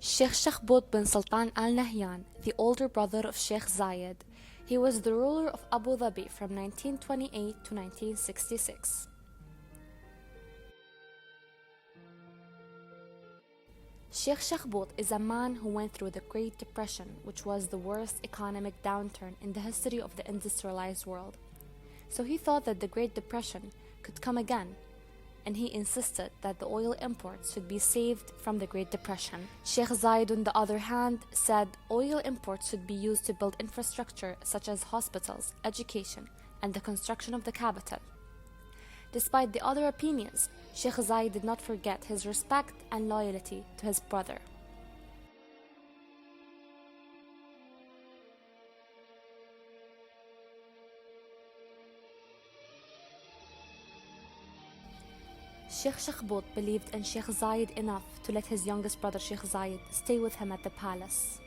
Sheikh Shakhbut bin Sultan Al Nahyan, the older brother of Sheikh Zayed. He was the ruler of Abu Dhabi from 1928 to 1966. Sheikh Shakhbut is a man who went through the Great Depression, which was the worst economic downturn in the history of the industrialized world. So he thought that the Great Depression could come again, and he insisted that the oil imports should be saved from the Great Depression. Sheikh Zayed, on the other hand, said oil imports should be used to build infrastructure such as hospitals, education, and the construction of the capital. Despite the other opinions, Sheikh Zayed did not forget his respect and loyalty to his brother. Sheikh Shakhbut believed in Sheikh Zayed enough to let his youngest brother Sheikh Zayed stay with him at the palace.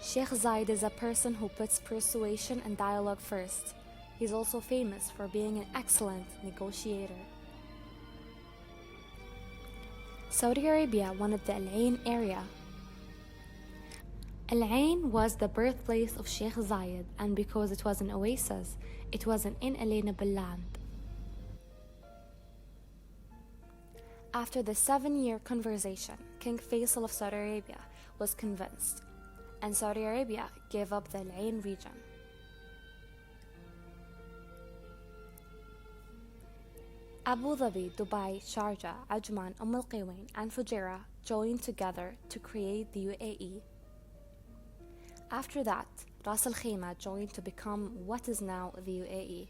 Sheikh Zayed is a person who puts persuasion and dialogue first. He's also famous for being an excellent negotiator. Saudi Arabia wanted the Al Ain area. Al Ain was the birthplace of Sheikh Zayed, and because it was an oasis, it was an inalienable land. After the 7-year conversation, King Faisal of Saudi Arabia was convinced, and Saudi Arabia gave up the Al Ain region. Abu Dhabi, Dubai, Sharjah, Ajman, Al Quwain, and Fujairah joined together to create the UAE. After that, Ras Al Khaimah joined to become what is now the UAE.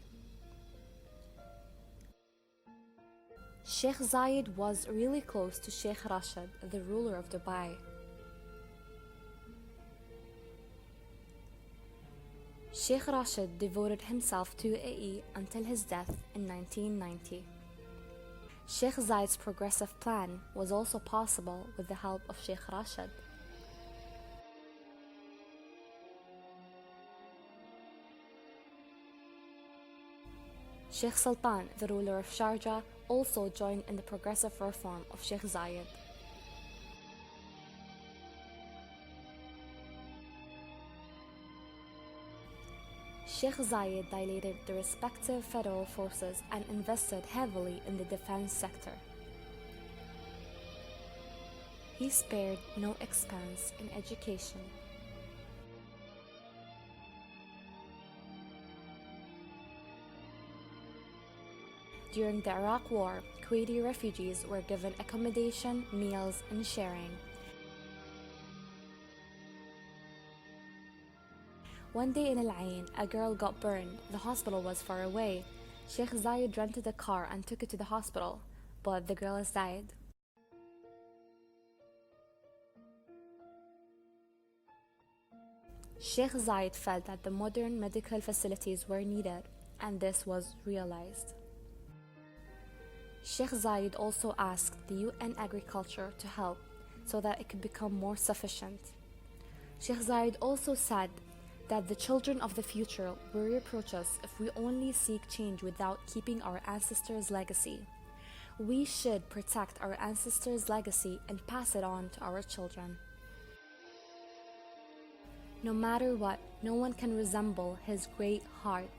Sheikh Zayed was really close to Sheikh Rashid, the ruler of Dubai. Sheikh Rashid devoted himself to UAE until his death in 1990. Sheikh Zayed's progressive plan was also possible with the help of Sheikh Rashid. Sheikh Sultan, the ruler of Sharjah, also joined in the progressive reform of Sheikh Zayed. Sheikh Zayed dilated the respective federal forces and invested heavily in the defense sector. He spared no expense in education. During the Iraq War, Kuwaiti refugees were given accommodation, meals, and sharing. One day in Al Ain, a girl got burned. The hospital was far away. Sheikh Zayed rented a car and took it to the hospital, but the girl died. Sheikh Zayed felt that the modern medical facilities were needed, and this was realized. Sheikh Zayed also asked the UN Agriculture to help so that it could become more sufficient. Sheikh Zayed also said that the children of the future will reproach us if we only seek change without keeping our ancestors' legacy. We should protect our ancestors' legacy and pass it on to our children. No matter what, no one can resemble his great heart.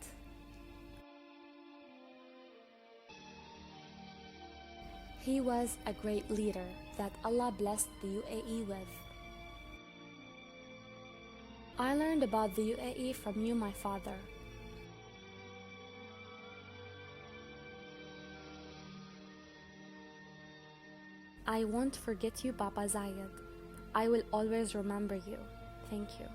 He was a great leader that Allah blessed the UAE with. I learned about the UAE from you, my father. I won't forget you, Baba Zayed. I will always remember you. Thank you.